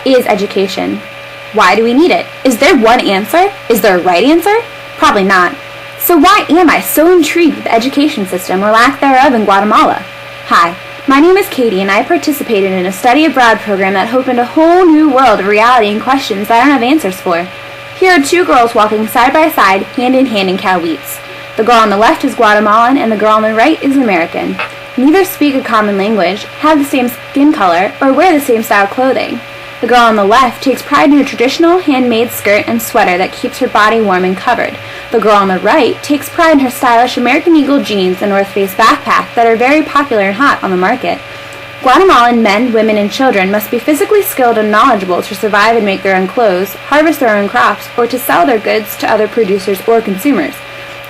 What is education? Why do we need it? Is there one answer? Is there a right answer? Probably not. So why am I so intrigued with the education system or lack thereof in Guatemala? Hi, my name is Katie and I participated in a study abroad program that opened a whole new world of reality and questions that I don't have answers for. Here are two girls walking side by side, hand in hand in Cowleets. The girl on the left is Guatemalan and the girl on the right is American. Neither speak a common language, have the same skin color, or wear the same style clothing. The girl on the left takes pride in her traditional handmade skirt and sweater that keeps her body warm and covered. The girl on the right takes pride in her stylish American Eagle jeans and North Face backpack that are very popular and hot on the market. Guatemalan men, women, and children must be physically skilled and knowledgeable to survive and make their own clothes, harvest their own crops, or to sell their goods to other producers or consumers.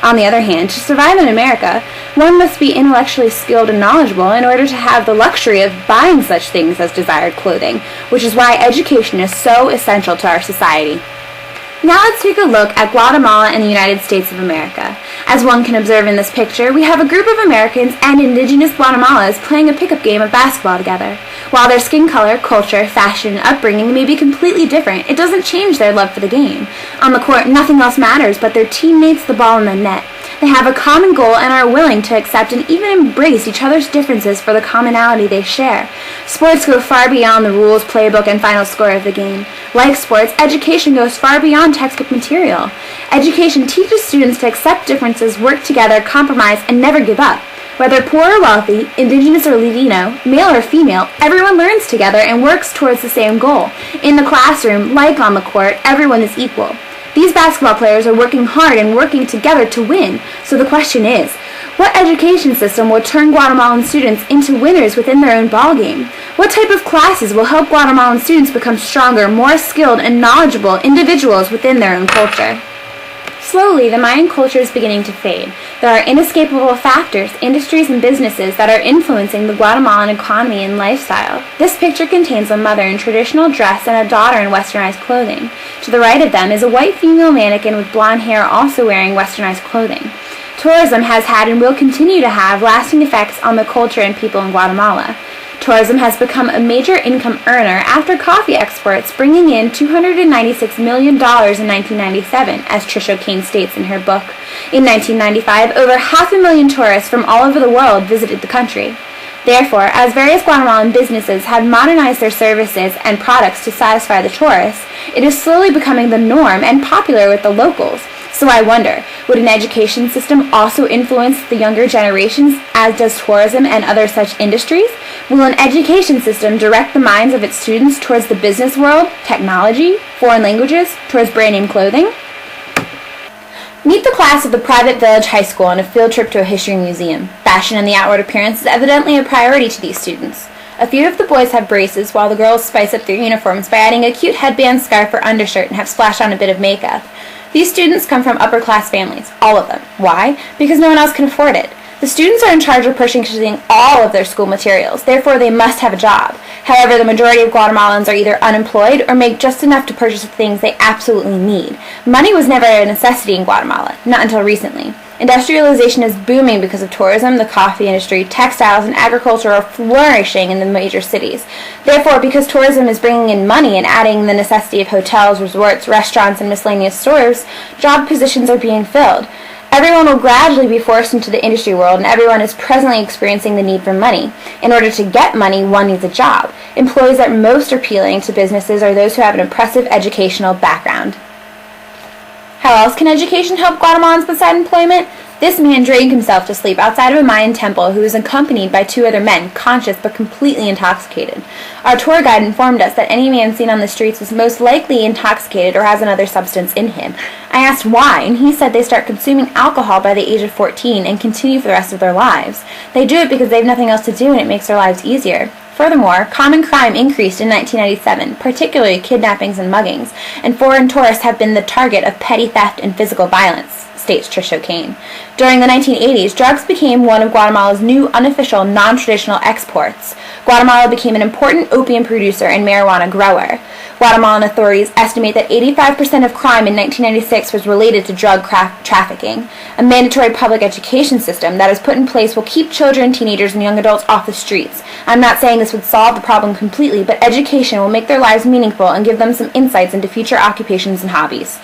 On the other hand, to survive in America, one must be intellectually skilled and knowledgeable in order to have the luxury of buying such things as desired clothing, which is why education is so essential to our society. Now let's take a look at Guatemala and the United States of America. As one can observe in this picture, we have a group of Americans and indigenous Guatemalans playing a pickup game of basketball together. While their skin color, culture, fashion, and upbringing may be completely different, it doesn't change their love for the game. On the court, nothing else matters but their teammates, the ball, and the net. They have a common goal and are willing to accept and even embrace each other's differences for the commonality they share. Sports go far beyond the rules, playbook, and final score of the game. Like sports, education goes far beyond textbook material. Education teaches students to accept differences, work together, compromise, and never give up. Whether poor or wealthy, indigenous or Latino, male or female, everyone learns together and works towards the same goal. In the classroom, like on the court, everyone is equal. These basketball players are working hard and working together to win. So the question is, what education system will turn Guatemalan students into winners within their own ballgame? What type of classes will help Guatemalan students become stronger, more skilled, and knowledgeable individuals within their own culture? Slowly, the Mayan culture is beginning to fade. There are inescapable factors, industries, and businesses that are influencing the Guatemalan economy and lifestyle. This picture contains a mother in traditional dress and a daughter in westernized clothing. To the right of them is a white female mannequin with blonde hair also wearing westernized clothing. Tourism has had and will continue to have lasting effects on the culture and people in Guatemala. Tourism has become a major income earner after coffee exports, bringing in $296 million in 1997, as Tricia Kane states in her book. In 1995, over 500,000 tourists from all over the world visited the country. Therefore, as various Guatemalan businesses have modernized their services and products to satisfy the tourists, it is slowly becoming the norm and popular with the locals. So I wonder, would an education system also influence the younger generations, as does tourism and other such industries? Will an education system direct the minds of its students towards the business world, technology, foreign languages, towards brand-name clothing? Meet the class of the private village high school on a field trip to a history museum. Fashion and the outward appearance is evidently a priority to these students. A few of the boys have braces, while the girls spice up their uniforms by adding a cute headband, scarf, or undershirt and have splashed on a bit of makeup. These students come from upper-class families, all of them. Why? Because no one else can afford it. The students are in charge of purchasing all of their school materials, therefore they must have a job. However, the majority of Guatemalans are either unemployed or make just enough to purchase the things they absolutely need. Money was never a necessity in Guatemala, not until recently. Industrialization is booming because of tourism, the coffee industry, textiles, and agriculture are flourishing in the major cities. Therefore, because tourism is bringing in money and adding the necessity of hotels, resorts, restaurants, and miscellaneous stores, job positions are being filled. Everyone will gradually be forced into the industry world, and everyone is presently experiencing the need for money. In order to get money, one needs a job. Employees that most are appealing to businesses are those who have an impressive educational background. How else can education help Guatemalans beside employment? This man drank himself to sleep outside of a Mayan temple who was accompanied by two other men, conscious but completely intoxicated. Our tour guide informed us that any man seen on the streets was most likely intoxicated or has another substance in him. I asked why, and he said they start consuming alcohol by the age of 14 and continue for the rest of their lives. They do it because they have nothing else to do and it makes their lives easier. Furthermore, common crime increased in 1997, particularly kidnappings and muggings, and foreign tourists have been the target of petty theft and physical violence. states Trisha Kane. During the 1980s, drugs became one of Guatemala's new unofficial, non-traditional exports. Guatemala became an important opium producer and marijuana grower. Guatemalan authorities estimate that 85% of crime in 1996 was related to drug trafficking. A mandatory public education system that is put in place will keep children, teenagers, and young adults off the streets. I'm not saying this would solve the problem completely, but education will make their lives meaningful and give them some insights into future occupations and hobbies.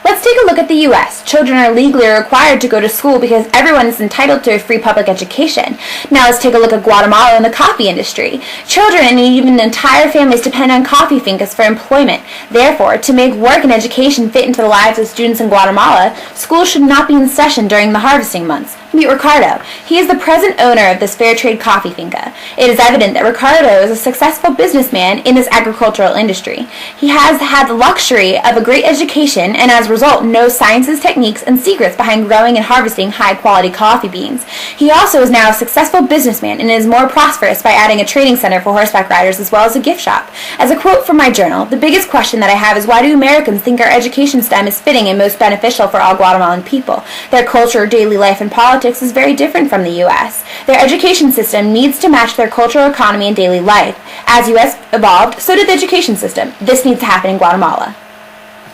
Let's take a look at the U.S. Children are legally required to go to school because everyone is entitled to a free public education. Now let's take a look at Guatemala and the coffee industry. Children and even entire families depend on coffee fincas for employment. Therefore, to make work and education fit into the lives of students in Guatemala, schools should not be in session during the harvesting months. Meet Ricardo. He is the present owner of this fair trade coffee finca. It is evident that Ricardo is a successful businessman in this agricultural industry. He has had the luxury of a great education and as a result knows sciences, techniques, and secrets behind growing and harvesting high-quality coffee beans. He also is now a successful businessman and is more prosperous by adding a training center for horseback riders as well as a gift shop. As a quote from my journal, the biggest question that I have is why do Americans think our education system is fitting and most beneficial for all Guatemalan people? Their culture, daily life, and politics is very different from the U.S. Their education system needs to match their cultural economy and daily life. As the U.S. evolved, so did the education system. This needs to happen in Guatemala.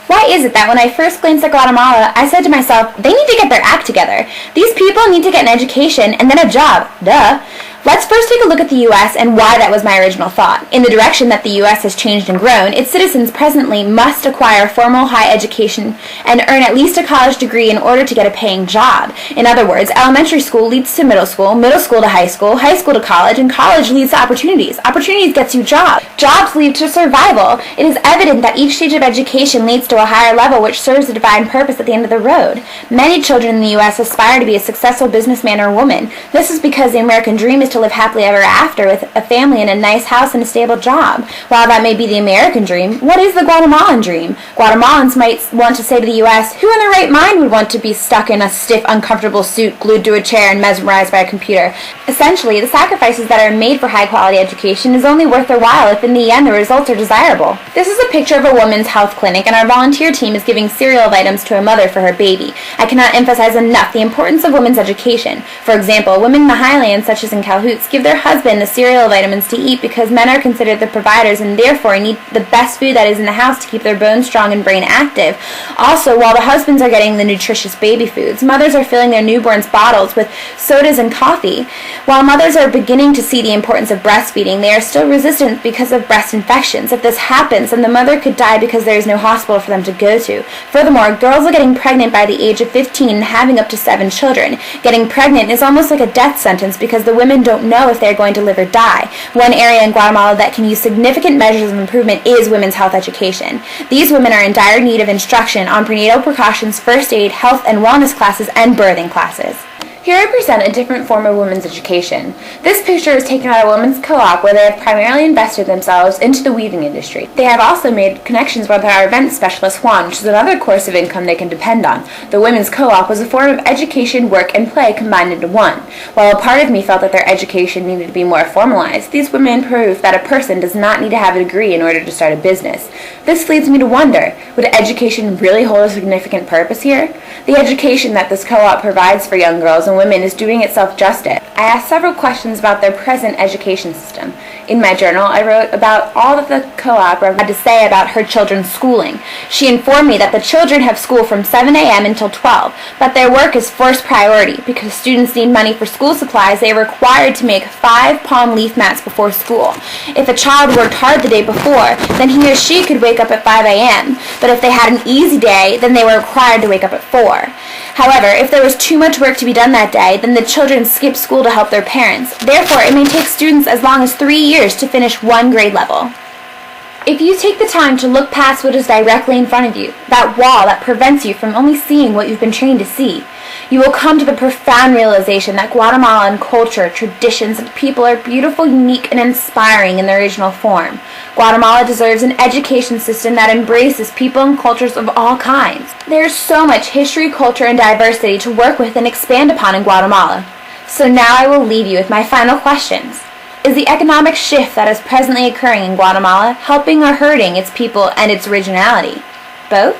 Why is it that when I first glanced at Guatemala, I said to myself, they need to get their act together. These people need to get an education and then a job. Duh. Let's first take a look at the U.S. and why that was my original thought. In the direction that the U.S. has changed and grown, its citizens presently must acquire formal high education and earn at least a college degree in order to get a paying job. In other words, elementary school leads to middle school to high school to college, and college leads to opportunities. Opportunities gets you jobs. Jobs lead to survival. It is evident that each stage of education leads to a higher level which serves a divine purpose at the end of the road. Many children in the U.S. aspire to be a successful businessman or woman. This is because the American dream is to live happily ever after with a family and a nice house and a stable job. While that may be the American dream, what is the Guatemalan dream? Guatemalans might want to say to the U.S., who in their right mind would want to be stuck in a stiff, uncomfortable suit, glued to a chair, and mesmerized by a computer? Essentially, the sacrifices that are made for high-quality education is only worth their while if in the end the results are desirable. This is a picture of a woman's health clinic, and our volunteer team is giving cereal vitamins to a mother for her baby. I cannot emphasize enough the importance of women's education. For example, women in the highlands, such as in Calhoots, give their husband the cereal vitamins to eat because men are considered the providers and therefore need the best food that is in the house to keep their bones strong and brain active. Also, while the husbands are getting the nutritious baby foods, mothers are filling their newborns' bottles with sodas and coffee. While mothers are beginning to see the importance of breastfeeding, they are still resistant because of breast infections. If this happens, then the mother could die because there is no hospital for them to go to. Furthermore, girls are getting pregnant by the age of 15 and having up to 7 children. Getting pregnant is almost like a death sentence because the women don't know if they're going to live or die. One area in Guatemala that can use significant measures of improvement is women's health education. These women are in dire need of instruction on prenatal precautions, first aid, health and wellness classes, and birthing classes. Here I present a different form of women's education. This picture is taken at a women's co-op where they have primarily invested themselves into the weaving industry. They have also made connections with our event specialist Juan, which is another course of income they can depend on. The women's co-op was a form of education, work, and play combined into one. While a part of me felt that their education needed to be more formalized, these women prove that a person does not need to have a degree in order to start a business. This leads me to wonder, would education really hold a significant purpose here? The education that this co-op provides for young girls and women is doing itself justice. I asked several questions about their present education system. In my journal, I wrote about all that the co-op had to say about her children's schooling. She informed me that the children have school from 7 a.m. until 12, but their work is first priority. Because students need money for school supplies, they are required to make 5 palm leaf mats before school. If a child worked hard the day before, then he or she could wake up at 5 a.m., but if they had an easy day, then they were required to wake up at 4. However, if there was too much work to be done that day, then the children skip school to help their parents. Therefore, it may take students as long as 3 years to finish one grade level. If you take the time to look past what is directly in front of you, that wall that prevents you from only seeing what you've been trained to see, you will come to the profound realization that Guatemalan culture, traditions, and people are beautiful, unique, and inspiring in their original form. Guatemala deserves an education system that embraces people and cultures of all kinds. There is so much history, culture, and diversity to work with and expand upon in Guatemala. So now I will leave you with my final questions. Is the economic shift that is presently occurring in Guatemala helping or hurting its people and its originality? Both?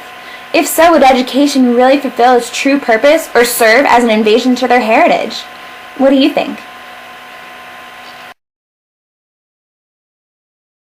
If so, would education really fulfill its true purpose or serve as an invasion to their heritage? What do you think?